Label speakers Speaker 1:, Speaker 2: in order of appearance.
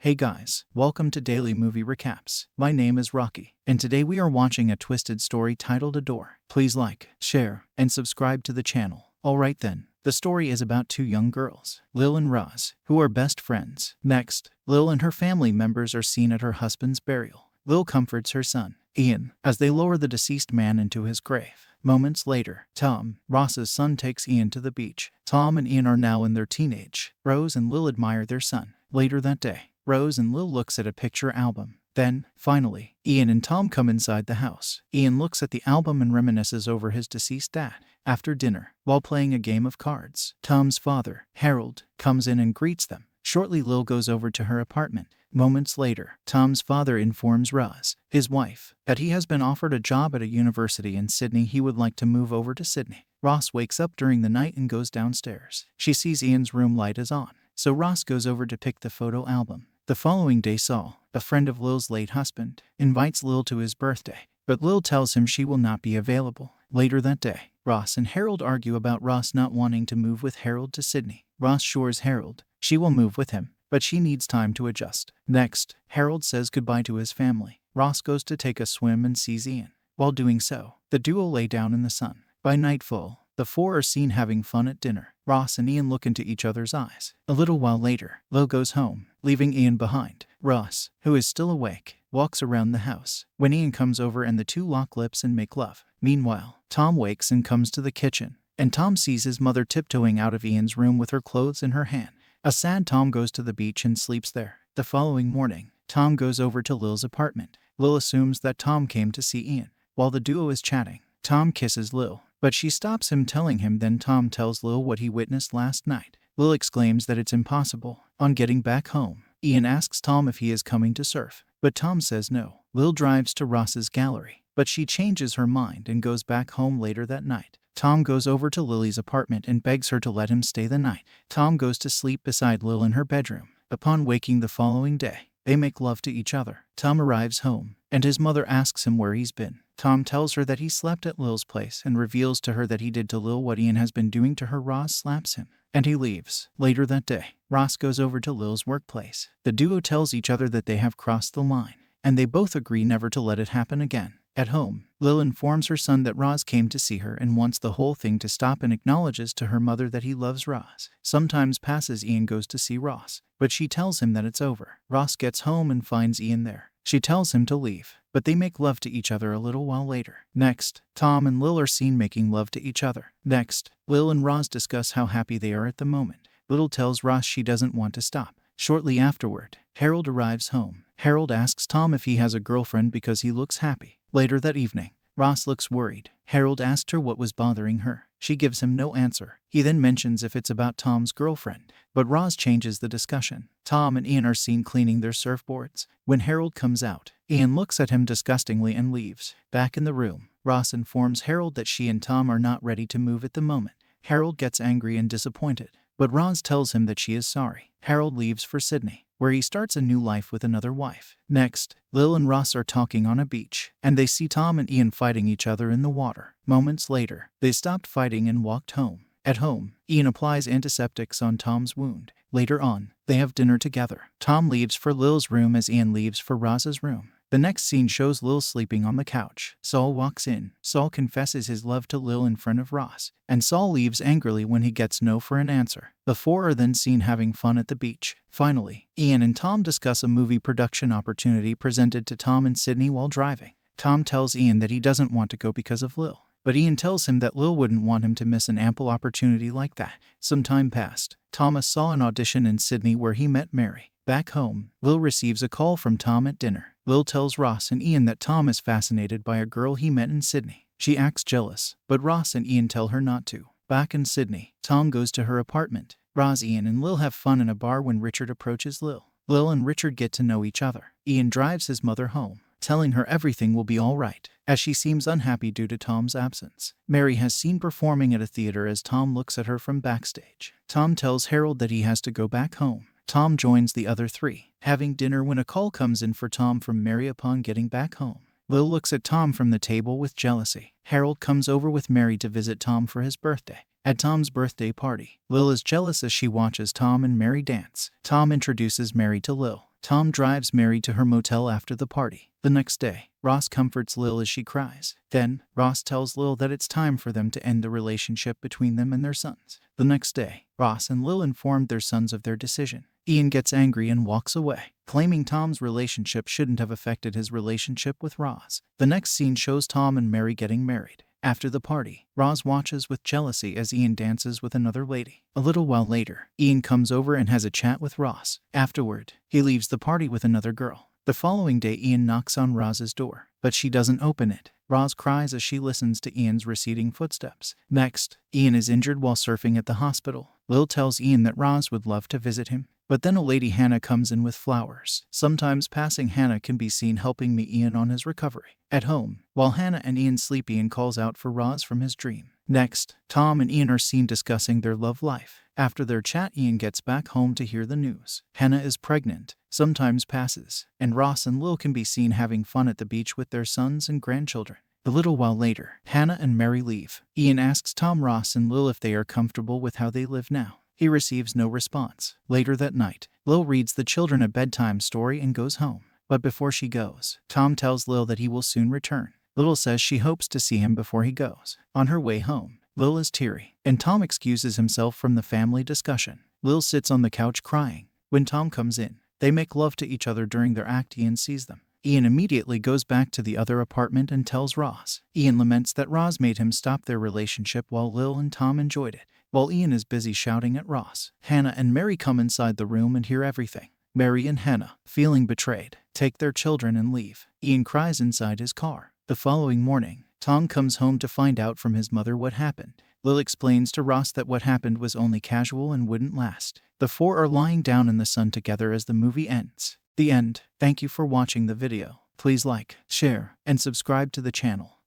Speaker 1: Hey guys, welcome to Daily Movie Recaps. My name is Rocky, and today we are watching a twisted story titled Adore. Please like, share, and subscribe to the channel. Alright then, the story is about two young girls, Lil and Roz, who are best friends. Next, Lil and her family members are seen at her husband's burial. Lil comforts her son, Ian, as they lower the deceased man into his grave. Moments later, Tom, Ross's son, takes Ian to the beach. Tom and Ian are now in their teenage. Rose and Lil admire their son. Later that day, Rose and Lil looks at a picture album. Then, finally, Ian and Tom come inside the house. Ian looks at the album and reminisces over his deceased dad. After dinner, while playing a game of cards, Tom's father, Harold, comes in and greets them. Shortly, Lil goes over to her apartment. Moments later, Tom's father informs Roz, his wife, that he has been offered a job at a university in Sydney. He would like to move over to Sydney. Roz wakes up during the night and goes downstairs. She sees Ian's room light is on, so Roz goes over to pick the photo album. The following day, Saul, a friend of Lil's late husband, invites Lil to his birthday, but Lil tells him she will not be available. Later that day, Ross and Harold argue about Ross not wanting to move with Harold to Sydney. Ross assures Harold she will move with him, but she needs time to adjust. Next, Harold says goodbye to his family. Ross goes to take a swim and sees Ian. While doing so, the duo lay down in the sun. By nightfall, the four are seen having fun at dinner. Ross and Ian look into each other's eyes. A little while later, Lil goes home, leaving Ian behind. Ross, who is still awake, walks around the house when Ian comes over and the two lock lips and make love. Meanwhile, Tom wakes and comes to the kitchen, and Tom sees his mother tiptoeing out of Ian's room with her clothes in her hand. A sad Tom goes to the beach and sleeps there. The following morning, Tom goes over to Lil's apartment. Lil assumes that Tom came to see Ian. While the duo is chatting, Tom kisses Lil, but she stops him, telling him. Then Tom tells Lil what he witnessed last night. Lil exclaims that it's impossible. On getting back home, Ian asks Tom if he is coming to surf, but Tom says no. Lil drives to Ross's gallery, but she changes her mind and goes back home later that night. Tom goes over to Lily's apartment and begs her to let him stay the night. Tom goes to sleep beside Lil in her bedroom. Upon waking the following day, they make love to each other. Tom arrives home, and his mother asks him where he's been. Tom tells her that he slept at Lil's place and reveals to her that he did to Lil what Ian has been doing to her. Ross slaps him, and he leaves. Later that day, Ross goes over to Lil's workplace. The duo tells each other that they have crossed the line, and they both agree never to let it happen again. At home, Lil informs her son that Roz came to see her and wants the whole thing to stop, and acknowledges to her mother that he loves Roz. Sometimes passes, Ian goes to see Ross, but she tells him that it's over. Ross gets home and finds Ian there. She tells him to leave, but they make love to each other a little while later. Next, Tom and Lil are seen making love to each other. Next, Lil and Roz discuss how happy they are at the moment. Lil tells Ross she doesn't want to stop. Shortly afterward, Harold arrives home. Harold asks Tom if he has a girlfriend because he looks happy. Later that evening, Ross looks worried. Harold asked her what was bothering her. She gives him no answer. He then mentions if it's about Tom's girlfriend, but Ross changes the discussion. Tom and Ian are seen cleaning their surfboards. When Harold comes out, Ian looks at him disgustingly and leaves. Back in the room, Ross informs Harold that she and Tom are not ready to move at the moment. Harold gets angry and disappointed, but Roz tells him that she is sorry. Harold leaves for Sydney, where he starts a new life with another wife. Next, Lil and Ross are talking on a beach, and they see Tom and Ian fighting each other in the water. Moments later, they stopped fighting and walked home. At home, Ian applies antiseptics on Tom's wound. Later on, they have dinner together. Tom leaves for Lil's room as Ian leaves for Roz's room. The next scene shows Lil sleeping on the couch. Saul walks in. Saul confesses his love to Lil in front of Ross, and Saul leaves angrily when he gets no for an answer. The four are then seen having fun at the beach. Finally, Ian and Tom discuss a movie production opportunity presented to Tom and Sydney while driving. Tom tells Ian that he doesn't want to go because of Lil, but Ian tells him that Lil wouldn't want him to miss an ample opportunity like that. Some time passed. Thomas saw an audition in Sydney where he met Mary. Back home, Lil receives a call from Tom at dinner. Lil tells Ross and Ian that Tom is fascinated by a girl he met in Sydney. She acts jealous, but Ross and Ian tell her not to. Back in Sydney, Tom goes to her apartment. Roz, Ian, and Lil have fun in a bar when Richard approaches Lil. Lil and Richard get to know each other. Ian drives his mother home, telling her everything will be all right, as she seems unhappy due to Tom's absence. Mary has seen performing at a theater as Tom looks at her from backstage. Tom tells Harold that he has to go back home. Tom joins the other three, having dinner when a call comes in for Tom from Mary upon getting back home. Lil looks at Tom from the table with jealousy. Harold comes over with Mary to visit Tom for his birthday. At Tom's birthday party, Lil is jealous as she watches Tom and Mary dance. Tom introduces Mary to Lil. Tom drives Mary to her motel after the party. The next day, Ross comforts Lil as she cries. Then, Ross tells Lil that it's time for them to end the relationship between them and their sons. The next day, Ross and Lil informed their sons of their decision. Ian gets angry and walks away, claiming Tom's relationship shouldn't have affected his relationship with Ross. The next scene shows Tom and Mary getting married. After the party, Ross watches with jealousy as Ian dances with another lady. A little while later, Ian comes over and has a chat with Ross. Afterward, he leaves the party with another girl. The following day, Ian knocks on Ross's door, but she doesn't open it. Ross cries as she listens to Ian's receding footsteps. Next, Ian is injured while surfing at the hospital. Lil tells Ian that Ross would love to visit him. But then a lady Hannah comes in with flowers. Sometimes passing Hannah can be seen helping me Ian on his recovery. At home, while Hannah and Ian sleep, Ian calls out for Ross from his dream. Next, Tom and Ian are seen discussing their love life. After their chat, Ian gets back home to hear the news. Hannah is pregnant. Sometimes passes, and Ross and Lil can be seen having fun at the beach with their sons and grandchildren. A little while later, Hannah and Mary leave. Ian asks Tom, Ross, and Lil if they are comfortable with how they live now. He receives no response. Later that night, Lil reads the children a bedtime story and goes home. But before she goes, Tom tells Lil that he will soon return. Lil says she hopes to see him before he goes. On her way home, Lil is teary, and Tom excuses himself from the family discussion. Lil sits on the couch crying. When Tom comes in, they make love to each other during their act. Ian sees them. Ian immediately goes back to the other apartment and tells Ross. Ian laments that Ross made him stop their relationship while Lil and Tom enjoyed it. While Ian is busy shouting at Ross, Hannah and Mary come inside the room and hear everything. Mary and Hannah, feeling betrayed, take their children and leave. Ian cries inside his car. The following morning, Tom comes home to find out from his mother what happened. Lil explains to Ross that what happened was only casual and wouldn't last. The four are lying down in the sun together as the movie ends. The end. Thank you for watching the video. Please like, share, and subscribe to the channel.